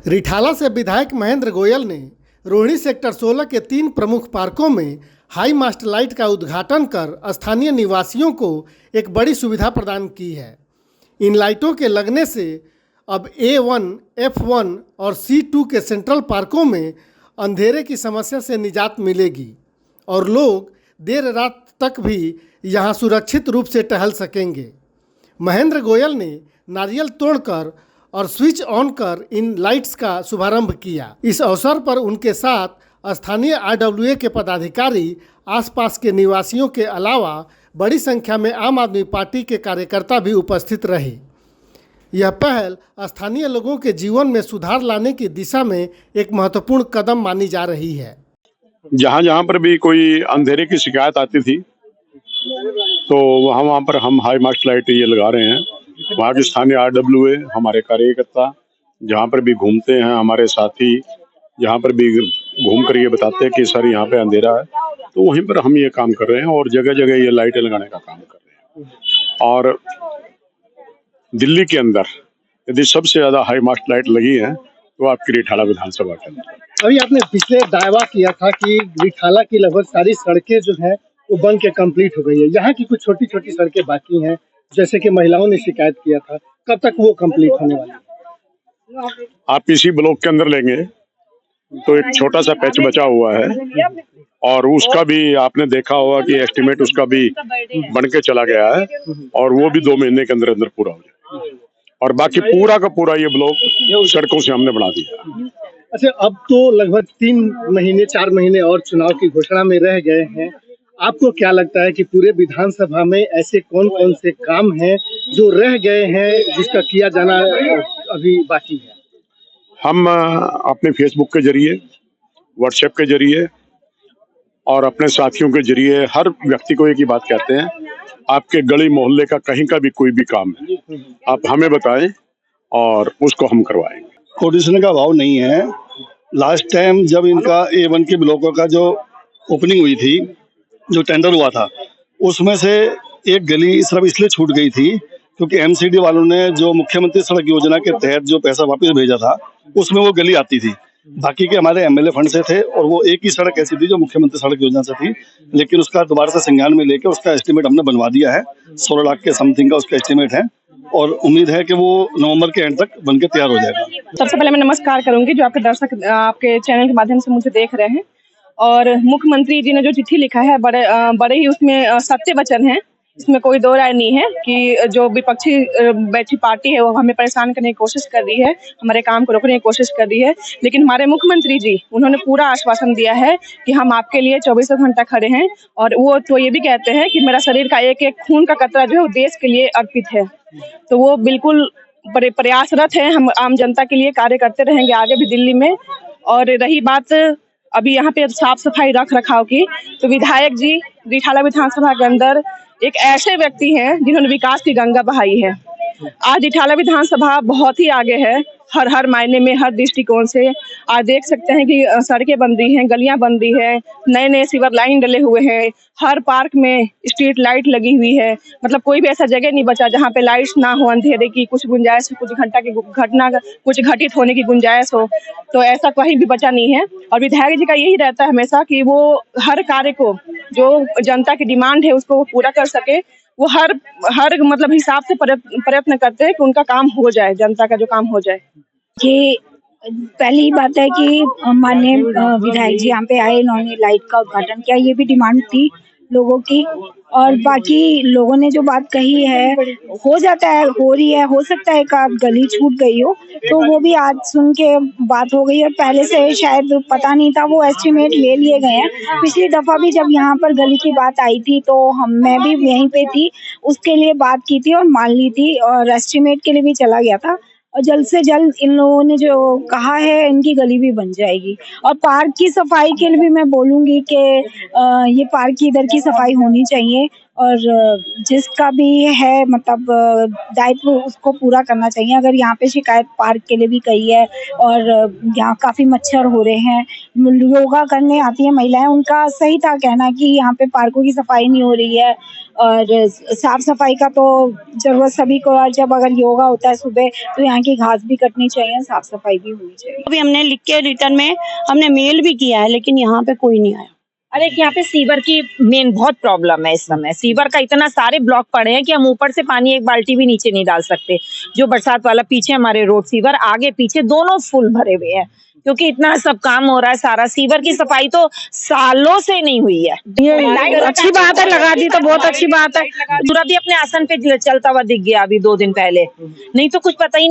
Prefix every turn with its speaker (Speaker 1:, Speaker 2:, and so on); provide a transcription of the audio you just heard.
Speaker 1: रिठाला से विधायक महेंद्र गोयल ने रोहिणी सेक्टर 16 के 3 प्रमुख पार्कों में हाई मास्ट लाइट का उद्घाटन कर स्थानीय निवासियों को एक बड़ी सुविधा प्रदान की है। इन लाइटों के लगने से अब A1, F1 और C2 के सेंट्रल पार्कों में अंधेरे की समस्या से निजात मिलेगी और लोग देर रात तक भी यहां सुरक्षित रूप से टहल सकेंगे। महेंद्र गोयल ने नारियल तोड़कर और स्विच ऑन कर इन लाइट्स का शुभारंभ किया। इस अवसर पर उनके साथ स्थानीय RWA के पदाधिकारी, आसपास के निवासियों के अलावा बड़ी संख्या में आम आदमी पार्टी के कार्यकर्ता भी उपस्थित रहे। यह पहल स्थानीय लोगों के जीवन में सुधार लाने की दिशा में एक महत्वपूर्ण कदम मानी जा रही है।
Speaker 2: जहाँ जहाँ पर भी कोई अंधेरे की शिकायत आती थी तो वहाँ पर हम हाई मास्ट लाइट ये लगा रहे हैं। वहाँ के स्थानीय RWA, हमारे कार्यकर्ता जहाँ पर भी घूमते हैं, हमारे साथी जहाँ पर भी घूम कर ये बताते हैं कि सर यहाँ पे अंधेरा है, तो वहीं पर हम ये काम कर रहे हैं और जगह जगह ये लाइटें लगाने का काम कर रहे हैं। और दिल्ली के अंदर यदि सबसे ज्यादा हाई मास्ट लाइट लगी है तो आपकी रिठाला विधानसभा के अंदर।
Speaker 1: अभी आपने पिछले दावा किया था कि रिठाला की लगभग सारी सड़कें जो हैं वो बन के कंप्लीट हो गई है। यहाँ की कुछ छोटी छोटी सड़कें बाकी हैं, जैसे कि महिलाओं ने शिकायत किया था, कब तक वो कंप्लीट होने वाली है?
Speaker 2: आप इसी ब्लॉक के अंदर लेंगे तो एक छोटा सा पैच बचा हुआ है और उसका भी आपने देखा होगा कि एस्टिमेट उसका भी बन के चला गया है और वो भी 2 महीने के अंदर अंदर पूरा हो जाएगा और बाकी पूरा का पूरा ये ब्लॉक सड़कों से हमने बना दिया।
Speaker 1: अच्छा, अब तो लगभग 3 महीने 4 महीने और चुनाव की घोषणा में रह गए हैं। आपको क्या लगता है कि पूरे विधानसभा में ऐसे कौन कौन से काम हैं जो रह गए हैं, जिसका किया जाना अभी बाकी है?
Speaker 2: हम अपने फेसबुक के जरिए, व्हाट्सएप के जरिए और अपने साथियों के जरिए हर व्यक्ति को एक ही बात कहते हैं, आपके गली मोहल्ले का कहीं का भी कोई भी काम है आप हमें बताएं और उसको हम करवाएंगे।
Speaker 3: कोऑर्डिनेशन का अभाव नहीं है। लास्ट टाइम जब इनका A1 के ब्लॉकों का जो ओपनिंग हुई थी, जो टेंडर हुआ था, उसमें से एक गली सिर्फ इसलिए छूट गई थी क्योंकि MCD वालों ने जो मुख्यमंत्री सड़क योजना के तहत जो पैसा वापस भेजा था उसमें वो गली आती थी। बाकी के हमारे MLA फंड से थे और वो एक ही सड़क ऐसी थी जो मुख्यमंत्री सड़क योजना से थी, लेकिन उसका दोबारा से संज्ञान में लेकर उसका एस्टिमेट हमने बनवा दिया है। 16 लाख के समथिंग का उसका एस्टिमेट है और उम्मीद है कि वो नवंबर के एंड तक बनके तैयार हो जाएगा।
Speaker 4: सबसे पहले मैं नमस्कार करूंगी जो आपके दर्शक आपके चैनल के माध्यम से मुझे देख रहे हैं। और मुख्यमंत्री जी ने जो चिट्ठी लिखा है बड़े ही उसमें सत्य वचन है, इसमें कोई दो राय नहीं है कि जो विपक्षी बैठी पार्टी है वो हमें परेशान करने की कोशिश कर रही है, हमारे काम को रोकने की कोशिश कर रही है। लेकिन हमारे मुख्यमंत्री जी उन्होंने पूरा आश्वासन दिया है कि हम आपके लिए 24 घंटा खड़े हैं और वो तो ये भी कहते हैं कि मेरा शरीर का एक एक खून का कतरा जो है वो देश के लिए अर्पित है। तो वो बिल्कुल प्रयासरत है, हम आम जनता के लिए कार्य करते रहेंगे आगे भी दिल्ली में। और रही बात अभी यहाँ पे साफ सफाई रख रखाव की, तो विधायक जी रिठाला विधानसभा के अंदर एक ऐसे व्यक्ति हैं जिन्होंने विकास की गंगा बहाई है। आज रिठाला विधानसभा बहुत ही आगे है हर मायने में, हर दृष्टिकोण से। आज देख सकते हैं कि सड़कें बन रही हैं, गलियां बन रही है, नए नए सीवर लाइन डले हुए हैं, हर पार्क में स्ट्रीट लाइट लगी हुई है। मतलब कोई भी ऐसा जगह नहीं बचा जहां पे लाइट्स ना हो, अंधेरे की कुछ गुंजाइश, कुछ कुछ घटित होने की गुंजाइश हो, तो ऐसा कहीं भी बचा नहीं है। और विधायक जी का यही रहता है हमेशा कि वो हर कार्य को जो जनता की डिमांड है उसको पूरा कर सके। वो हर मतलब हिसाब से प्रयत्न करते हैं कि उनका काम हो जाए, जनता का जो काम हो जाए।
Speaker 5: कि पहली बात है कि माननीय विधायक जी यहाँ पे आए, इन्होंने लाइट का उद्घाटन किया, ये भी डिमांड थी लोगों की। और बाकी लोगों ने जो बात कही है, हो जाता है, हो रही है, हो सकता है एक आध गली छूट गई हो, तो वो भी आज सुन के बात हो गई और पहले से शायद पता नहीं था, वो एस्टिमेट ले लिए गए हैं। पिछली दफा भी जब यहाँ पर गली की बात आई थी तो मैं भी यहीं पे थी, उसके लिए बात की थी और मान ली थी और एस्टिमेट के लिए भी चला गया था। और जल्द से जल्द इन लोगों ने जो कहा है इनकी गली भी बन जाएगी। और पार्क की सफाई के लिए भी मैं बोलूंगी कि ये पार्क की इधर की सफाई होनी चाहिए और जिसका भी है मतलब दायित्व उसको पूरा करना चाहिए। अगर यहाँ पे शिकायत पार्क के लिए भी कही है और यहाँ काफ़ी मच्छर हो रहे हैं, योगा करने आती है महिलाएं, उनका सही था कहना कि यहाँ पे पार्कों की सफाई नहीं हो रही है और साफ सफाई का तो जरूरत सभी को है। जब अगर योगा होता है सुबह तो यहाँ की घास भी कटनी चाहिए, साफ सफाई भी होनी चाहिए।
Speaker 6: अभी हमने लिख के रिटर्न में हमने मेल भी किया है, लेकिन यहाँ पे कोई नहीं आया।
Speaker 7: अरे यहाँ पे सीवर की मेन बहुत प्रॉब्लम है इस समय। सीवर का इतना सारे ब्लॉक पड़े हैं कि हम ऊपर से पानी एक बाल्टी भी नीचे नहीं डाल सकते। जो बरसात वाला पीछे हमारे रोड सीवर आगे पीछे दोनों फुल भरे हुए हैं, क्योंकि इतना सब काम हो रहा है। सारा सीवर की सफाई तो सालों से नहीं हुई है।
Speaker 6: ये अच्छी बात है, लगा दी तो बहुत अच्छी बात है।
Speaker 7: पूरा भी अपने आसन पे चलता हुआ दिख गया अभी 2 दिन पहले, नहीं तो कुछ पता ही नहीं